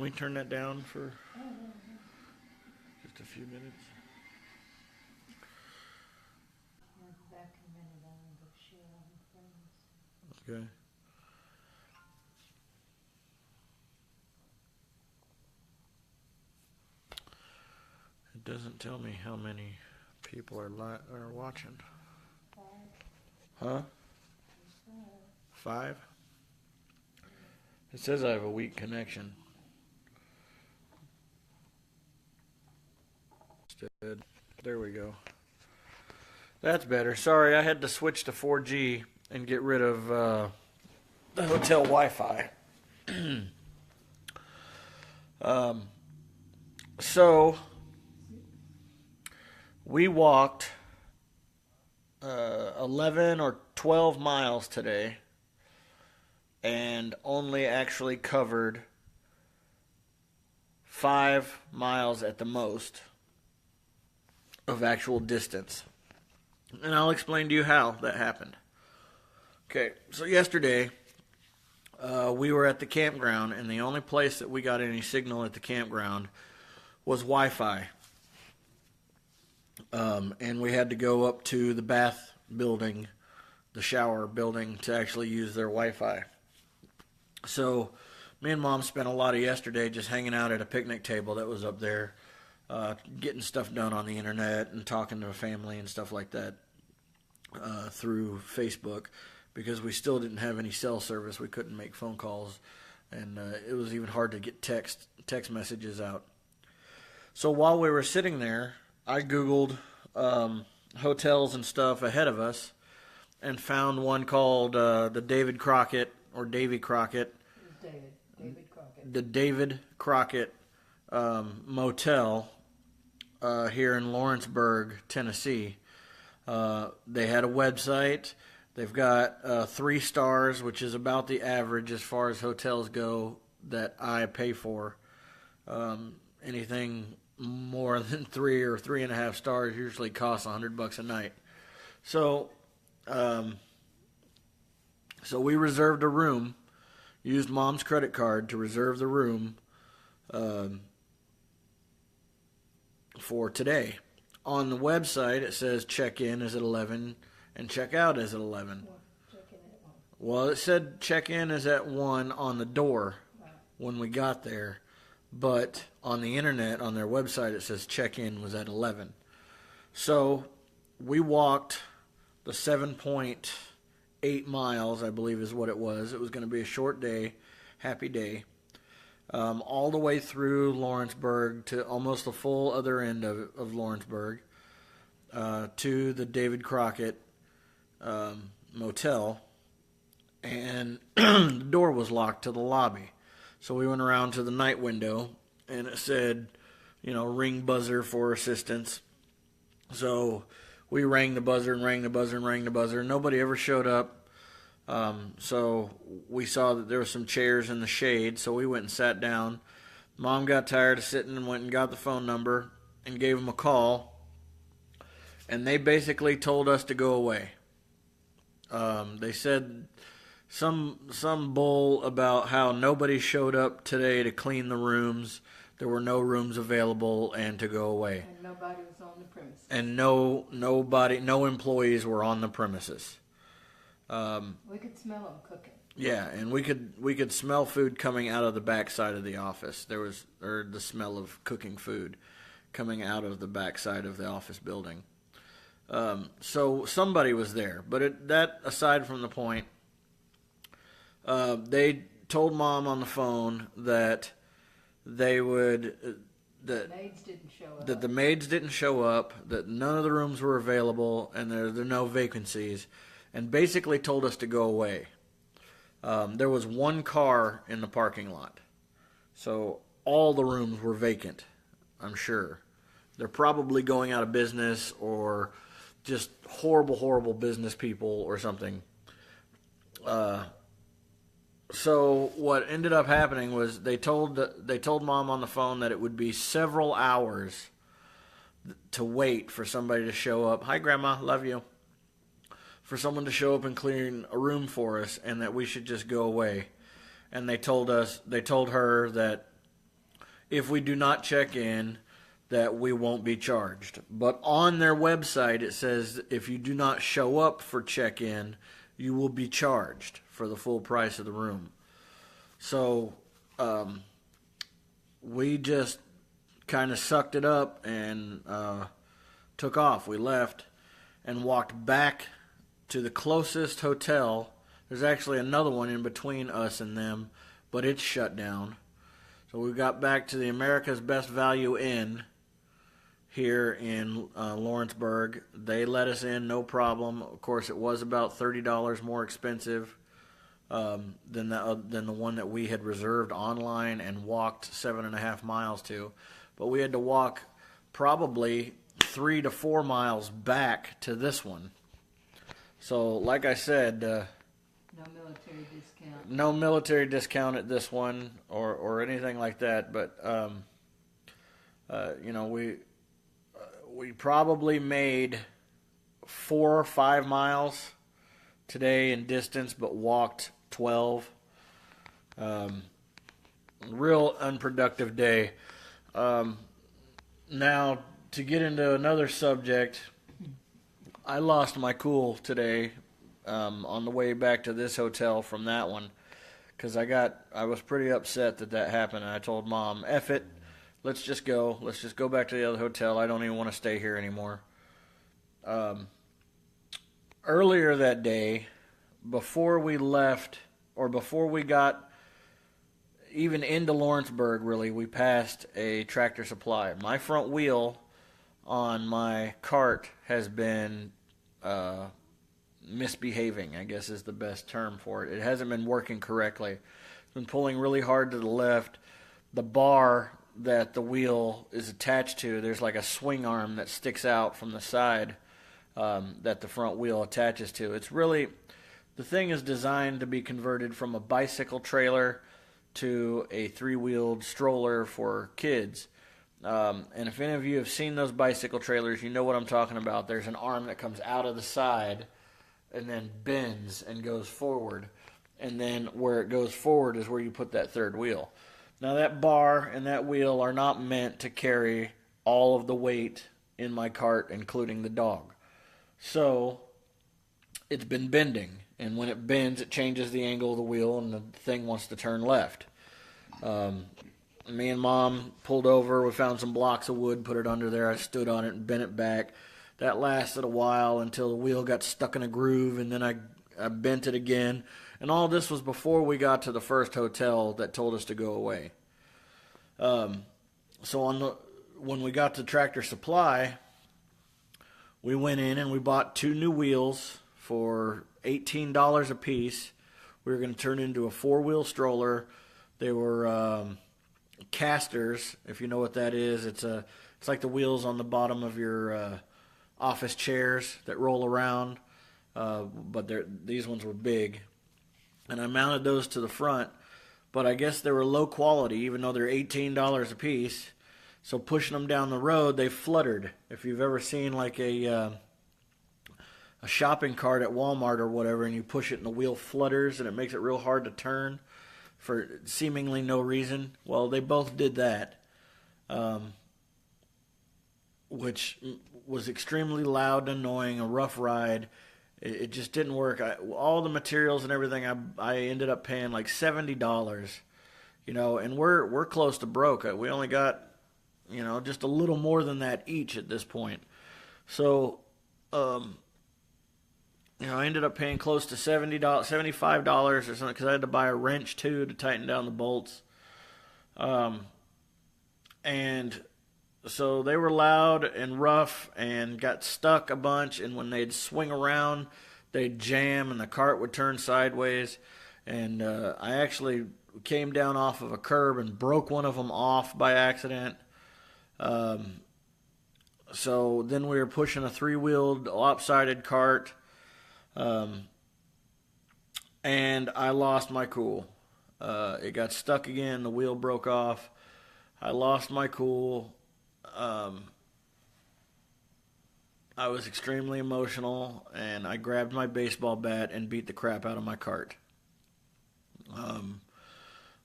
Can we turn that down for just a few minutes? Okay. It doesn't tell me how many people are watching. Huh? 5? It says I have a weak connection. There we go. That's better. Sorry, I had to switch to 4G and get rid of the hotel Wi-Fi. So we walked 11 or 12 miles today and only actually covered 5 miles at the most of actual distance. And I'll explain to you how that happened. Okay, so yesterday we were at the campground, and the only place that we got any signal at the campground was Wi-Fi. And we had to go up to the bath building, the shower building, to actually use their Wi-Fi. So me and Mom spent a lot of yesterday just hanging out at a picnic table that was up there, getting stuff done on the internet and talking to family and stuff like that through Facebook, because we still didn't have any cell service. We couldn't make phone calls, and it was even hard to get text messages out. So while we were sitting there, I Googled hotels and stuff ahead of us and found one called the David Crockett, or Davy Crockett. David Crockett. The David Crockett Motel here in Lawrenceburg, Tennessee. They had a website. They've got 3 stars, which is about the average as far as hotels go that I pay for. Anything more than 3 or 3.5 stars usually costs $100 a night. So we reserved a room, used Mom's credit card to reserve the room for today. On the website, it says check-in is at 11 and check-out is at 11. Well, it said check-in is at 1 on the door when we got there, but on the internet, on their website, it says check-in was at 11. So we walked the 7.8 miles, I believe is what it was. It was going to be a short day, happy day, all the way through Lawrenceburg to almost the full other end of Lawrenceburg, to the David Crockett motel, and the door was locked to the lobby. So we went around to the night window, and it said, ring buzzer for assistance. So we rang the buzzer and rang the buzzer and rang the buzzer. Nobody ever showed up. So we saw that there were some chairs in the shade, so we went and sat down. Mom got tired of sitting and went and got the phone number and gave them a call. And they basically told us to go away. They said some bull about how nobody showed up today to clean the rooms. There were no rooms available, and to go away. And nobody was on the premises. And no employees were on the premises. We could smell them cooking. Yeah, and we could smell food coming out of the back side of the office. There was the smell of cooking food coming out of the back side of the office building. So somebody was there, but that aside from the point, they told Mom on the phone that they would The maids didn't show up. That the maids didn't show up, that none of the rooms were available, and there are no vacancies, and basically told us to go away. There was one car in the parking lot, so all the rooms were vacant, I'm sure. They're probably going out of business, or just horrible business people or something. So what ended up happening was they told Mom on the phone that it would be several hours to wait for somebody to show up. Hi, Grandma, love you. For someone to show up and clean a room for us, and that we should just go away. And they told her that if we do not check in, that we won't be charged. But on their website, it says if you do not show up for check-in, you will be charged for the full price of the room. So we just kind of sucked it up and took off. We left and walked back to the closest hotel. There's actually another one in between us and them, but it's shut down. So we got back to the America's Best Value Inn here in Lawrenceburg. They let us in, no problem. Of course, it was about $30 more expensive than the one that we had reserved online and walked 7.5 miles to. But we had to walk probably 3 to 4 miles back to this one. So, like I said, No military discount. no military discount at this one or anything like that. But we probably made 4 or 5 miles today in distance, but walked 12. Real unproductive day. Now, to get into another subject, I lost my cool today on the way back to this hotel from that one because I was pretty upset that happened, and I told Mom, F it. Let's just go. Let's just go back to the other hotel. I don't even want to stay here anymore. Earlier that day, before we left, or before we got even into Lawrenceburg, really, we passed a Tractor Supply. My front wheel on my cart has been misbehaving, I guess is the best term for it. It hasn't been working correctly. It's been pulling really hard to the left. The bar that the wheel is attached to, there's like a swing arm that sticks out from the side that the front wheel attaches to. It's really, the thing is designed to be converted from a bicycle trailer to a 3-wheeled stroller for kids. And if any of you have seen those bicycle trailers, you know what I'm talking about. There's an arm that comes out of the side and then bends and goes forward. And then where it goes forward is where you put that third wheel. Now that bar and that wheel are not meant to carry all of the weight in my cart, including the dog. So it's been bending. And when it bends, it changes the angle of the wheel and the thing wants to turn left. Me and Mom pulled over. We found some blocks of wood, put it under there. I stood on it and bent it back. That lasted a while until the wheel got stuck in a groove, and then I bent it again. And all this was before we got to the first hotel that told us to go away. So when we got to Tractor Supply, we went in and we bought 2 new wheels for $18 a piece. We were going to turn it into a 4-wheel stroller. They were casters, if you know what that is. It's like the wheels on the bottom of your office chairs that roll around, but these ones were big. And I mounted those to the front, but I guess they were low quality, even though they're $18 a piece. So pushing them down the road, they fluttered. If you've ever seen like a shopping cart at Walmart or whatever, and you push it and the wheel flutters and it makes it real hard to turn for seemingly no reason. Well, they both did that, which was extremely loud and annoying, a rough ride. It just didn't work. All the materials and everything, I ended up paying like $70, and we're close to broke. We only got, just a little more than that each at this point. So, I ended up paying close to $75 or something because I had to buy a wrench too to tighten down the bolts. And so they were loud and rough and got stuck a bunch, and when they'd swing around, they'd jam and the cart would turn sideways. And I actually came down off of a curb and broke one of them off by accident. So then we were pushing a 3-wheeled lopsided cart, and I lost my cool. It got stuck again. The wheel broke off. I lost my cool. I was extremely emotional, and I grabbed my baseball bat and beat the crap out of my cart.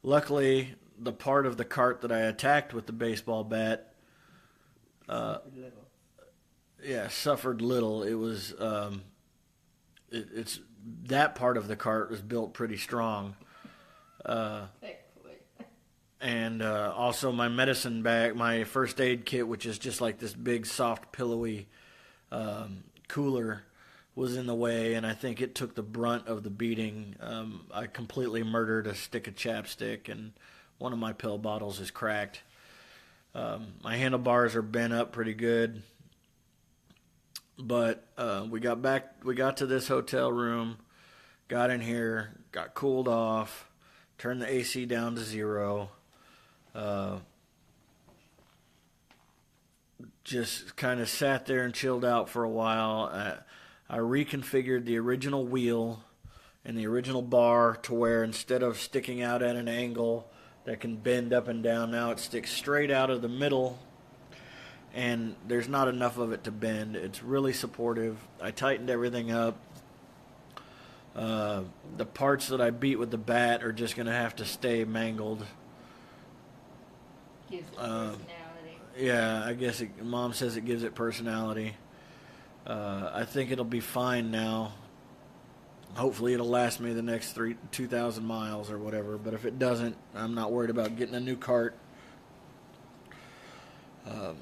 Luckily, the part of the cart that I attacked with the baseball bat, suffered little. It was, it's that part of the cart was built pretty strong. And also my medicine bag, my first aid kit, which is just like this big, soft, pillowy cooler, was in the way, and I think it took the brunt of the beating. I completely murdered a stick of chapstick, and one of my pill bottles is cracked. My handlebars are bent up pretty good. But we got to this hotel room, got in here, got cooled off, turned the AC down to 0. Just kind of sat there and chilled out for a while. I reconfigured the original wheel and the original bar to where instead of sticking out at an angle that can bend up and down, now it sticks straight out of the middle, and there's not enough of it to bend. It's really supportive. I tightened everything up. The parts that I beat with the bat are just going to have to stay mangled. Gives it personality. Yeah, I guess Mom says it gives it personality. I think it'll be fine now. Hopefully it'll last me the next 2,000 miles or whatever. But if it doesn't, I'm not worried about getting a new cart. I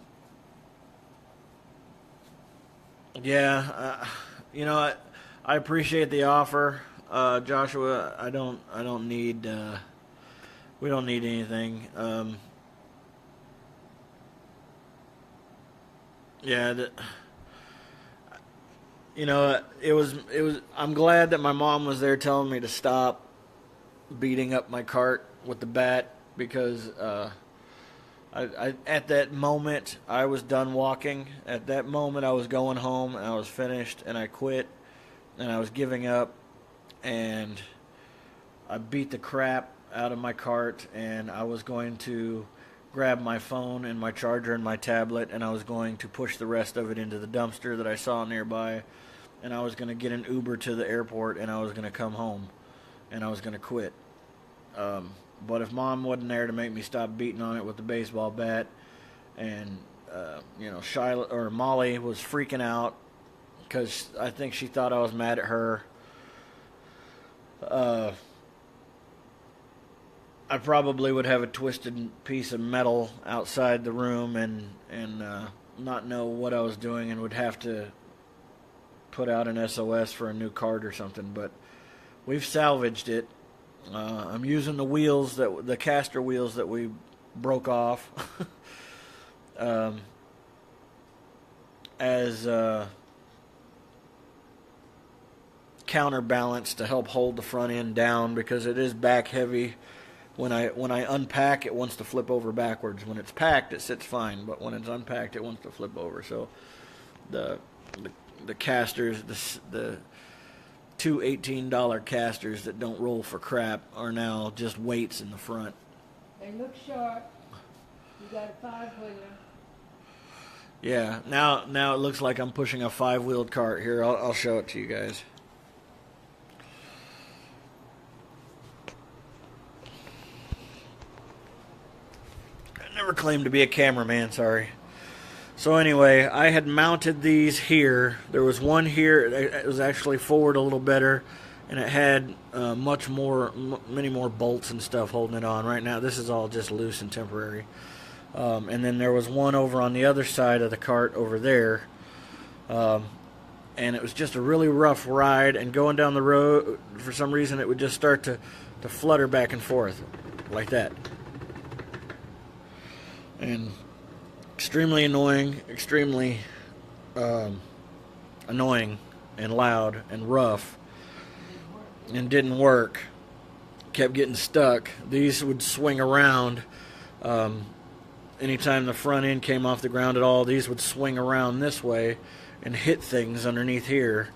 appreciate the offer, Joshua. I don't need. We don't need anything. It was. I'm glad that my mom was there telling me to stop beating up my cart with the bat, because I at that moment I was done walking. At that moment I was going home and I was finished, and I quit and I was giving up, and I beat the crap out of my cart, and I was going to grab my phone and my charger and my tablet, and I was going to push the rest of it into the dumpster that I saw nearby, and I was going to get an Uber to the airport, and I was going to come home, and I was going to quit. But if Mom wasn't there to make me stop beating on it with the baseball bat, and Shyla or Molly was freaking out because I think she thought I was mad at her, I probably would have a twisted piece of metal outside the room and not know what I was doing, and would have to put out an SOS for a new cart or something. But we've salvaged it. I'm using the caster wheels that we broke off as counterbalance to help hold the front end down, because it is back heavy. When I unpack, it wants to flip over backwards. When it's packed, it sits fine, but when it's unpacked, it wants to flip over. So the casters, the two $18 casters that don't roll for crap, are now just weights in the front. They look sharp. You got a 5-wheeler. Yeah, now it looks like I'm pushing a 5-wheeled cart. Here, I'll show it to you guys. Never claimed to be a cameraman, sorry. So anyway, I had mounted these here. There was one here. It was actually forward a little better, and it had many more bolts and stuff holding it on. Right now, this is all just loose and temporary. And then there was one over on the other side of the cart over there. And it was just a really rough ride, and going down the road, for some reason, it would just start to flutter back and forth like that. And extremely annoying, extremely annoying and loud and rough, and didn't work. Kept getting stuck. These would swing around. Anytime the front end came off the ground at all, these would swing around this way and hit things underneath here.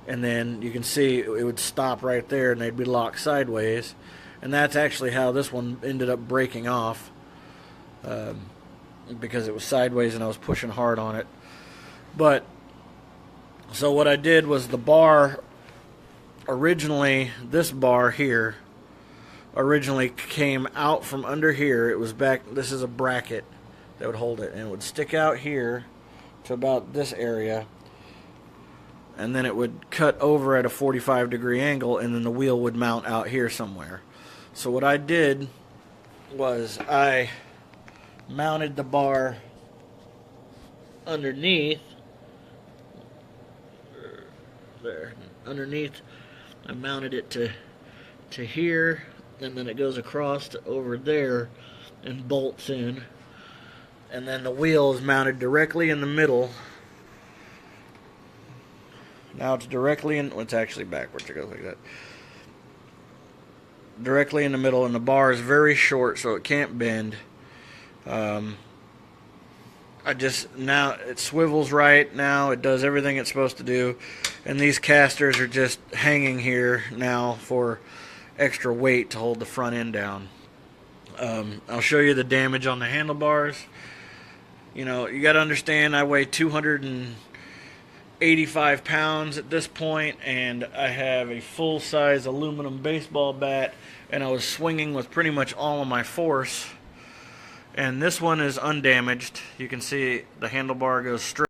And then you can see it would stop right there, and they'd be locked sideways. And that's actually how this one ended up breaking off. Because it was sideways and I was pushing hard on it. But so what I did was, the bar, originally this bar here, originally came out from under here. It was back, this is a bracket that would hold it, and it would stick out here to about this area, and then it would cut over at a 45-degree angle, and then the wheel would mount out here somewhere. So what I did was I mounted the bar underneath there. Underneath, I mounted it to here, and then it goes across to over there and bolts in. And then the wheel is mounted directly in the middle. Now it's directly in, well, it's actually backwards, it goes like that. Directly in the middle, and the bar is very short, so it can't bend. Now it swivels right now, it does everything it's supposed to do, and these casters are just hanging here now for extra weight to hold the front end down. I'll show you the damage on the handlebars. You know, you got to understand, I weigh 285 pounds at this point, and I have a full-size aluminum baseball bat, and I was swinging with pretty much all of my force. And this one is undamaged. You can see the handlebar goes straight.